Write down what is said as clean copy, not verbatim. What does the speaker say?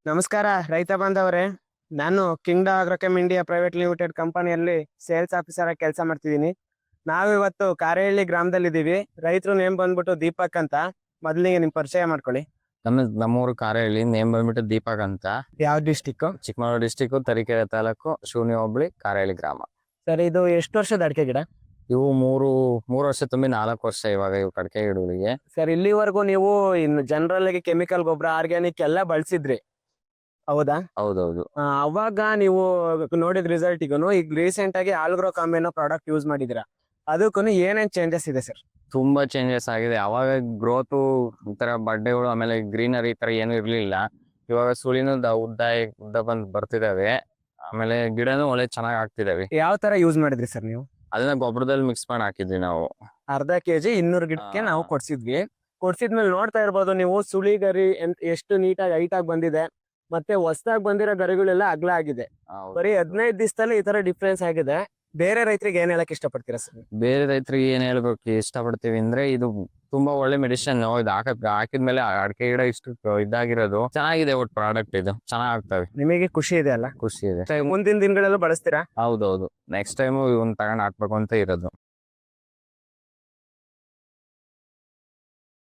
ನಮಸ್ಕಾರ ರೈತ ಬಾಂಧವರೇ. ನಾನು ಕಿಂಗ್ಡಮ್ ಅಗ್ರೋಕೆಮ್ ಇಂಡಿಯಾ ಪ್ರೈವೇಟ್ ಲಿಮಿಟೆಡ್ ಕಂಪನಿಯಲ್ಲಿ ಸೇಲ್ಸ್ ಆಫೀಸರ್ ಆಗಿ ಕೆಲಸ ಮಾಡ್ತಿದ್ದೀನಿ. ನಾವಿವತ್ತು ಕಾರೇಹಳ್ಳಿ ಗ್ರಾಮದಲ್ಲಿದ್ದೀವಿ. ರೈತರು ನೇಮ್ ಬಂದ್ಬಿಟ್ಟು ದೀಪಕ್ ಅಂತ. ಮೊದಲಿಗೆ ನಿಮ್ ಪರಿಚಯ ಮಾಡ್ಕೊಳ್ಳಿ. ನಮ್ಮೂರು ಕಾರೇಹಳ್ಳಿ, ನೇಮ್ ಬಂದ್ಬಿಟ್ಟು ದೀಪಕ್ ಅಂತ. ಯಾವ ಡಿಸ್ಟಿಕ್? ಚಿಕ್ಕಮಗಳೂರು ಡಿಸ್ಟಿಕ್, ತರೀಕೆರೆ ತಾಲೂಕು, ಶೂನ್ಯ ಹೋಬಳಿ, ಕಾರೇಹಳ್ಳಿ ಗ್ರಾಮ. ಸರ್, ಇದು ಎಷ್ಟು ವರ್ಷದ ಅಡಿಕೆ ಗಿಡ? ಇವು ಮೂರು ವರ್ಷ ತುಂಬಿ 4 ವರ್ಷ ಇವಾಗ ಇವು ಅಡಿಕೆ ಗಿಡಗಳಿಗೆ. ಸರ್, ಇಲ್ಲಿವರೆಗೂ ನೀವು ಇನ್ನು ಜನರಲ್ ಆಗಿ ಕೆಮಿಕಲ್ ಗೊಬ್ಬರ, ಆರ್ಗ್ಯಾನಿಕ್ ಎಲ್ಲ ಬಳಸಿದ್ರಿ, ಹೌದಾ? ಹೌದೌದು. ಅವಾಗ ನೀವು ನೋಡಿದ ರಿಸಲ್ಟಿಗೂ ಈಗ ರೀಸೆಂಟ್ ಆಗಿ ಆಲ್ಗ್ರೋ ಕಾಂಬಿನೋ ಪ್ರಾಡಕ್ಟ್ ಯೂಸ್ ಮಾಡಿದಿರಾ, ಅದಕ್ಕೂ ಏನೇನ್ ಚೇಂಜಸ್ ಇದೆ ಸರ್? ತುಂಬಾ ಚೇಂಜಸ್ ಆಗಿದೆ. ಅವಾಗ ಗ್ರೋತು ಈ ತರ ಬಡ್ಡೆಗಳು, ಆಮೇಲೆ ಗ್ರೀನರಿ ಈ ತರ ಏನು ಇರ್ಲಿಲ್ಲ. ಇವಾಗ ಸುಳಿನೂ ಉದ್ದ ಬಂದ್ ಬರ್ತಿದಾವೆ. ಆಮೇಲೆ ಗಿಡನೂ ಒಳ್ಳೆ ಚೆನ್ನಾಗ್ ಆಗ್ತಿದಾವೆ. ಯಾವ ತರ ಯೂಸ್ ಮಾಡಿದ್ರಿ ಸರ್ ನೀವು? ಅದನ್ನ ಗೊಬ್ಬರದಲ್ಲಿ ಮಿಕ್ಸ್ ಮಾಡಿ ಹಾಕಿದ್ವಿ ನಾವು. ಅರ್ಧ ಕೆಜಿ 200 ಗಿಡಕ್ಕೆ ನಾವು ಕೊಡ್ಸಿದ್ವಿ. ಕೊಡ್ಸಿದ್ಮೇಲೆ ನೋಡ್ತಾ ಇರ್ಬೋದು ನೀವು, ಸುಳಿ ಗರಿ ಎಷ್ಟು ನೀಟಾಗಿ ಹೈಟ್ ಆಗಿ ಬಂದಿದೆ, ಮತ್ತೆ ಹೊಸದಾಗಿ ಬಂದಿರೋ ಗರಿಗಳೆಲ್ಲ ಅಗ್ಲ ಆಗಿದೆ. ಬರೀ 15 ದಿವಸದಲ್ಲಿ ಈ ತರ ಡಿಫ್ರೆನ್ಸ್ ಆಗಿದೆ. ಬೇರೆ ರೈತರಿಗೆ ಏನ್ ಹೇಳಕ್ ಇಷ್ಟಪಡ್ತೀರಾ ಸರ್? ಬೇರೆ ರೈತರಿಗೆ ಏನ್ ಹೇಳ್ಬೇಕು ಇಷ್ಟಪಡ್ತೀವಿ ಅಂದ್ರೆ, ಇದು ತುಂಬಾ ಒಳ್ಳೆ ಮೆಡಿಸಿನ್. ಇದು ಹಾಕಿದ್ಮೇಲೆ ಅಡಿಕೆ ಗಿಡ ಇಷ್ಟು ಇದಾಗಿರೋದು ಚೆನ್ನಾಗಿದೆ. ಒಟ್ಟು ಪ್ರಾಡಕ್ಟ್ ಇದು ಚೆನ್ನಾಗ್ ಆಗ್ತವೆ. ನಿಮಗೆ ಖುಷಿ ಇದೆ ಅಲ್ಲ? ಖುಷಿ ಇದೆ. ಮುಂದಿನ ದಿನಗಳಲ್ಲೂ ಬಳಸ್ತೀರಾ? ಹೌದೌದು. ನೆಕ್ಸ್ಟ್ ಟೈಮ್ ಇವನ್ ತಗೊಂಡ್ ಹಾಕ್ಬೇಕು ಅಂತ ಇರೋದು.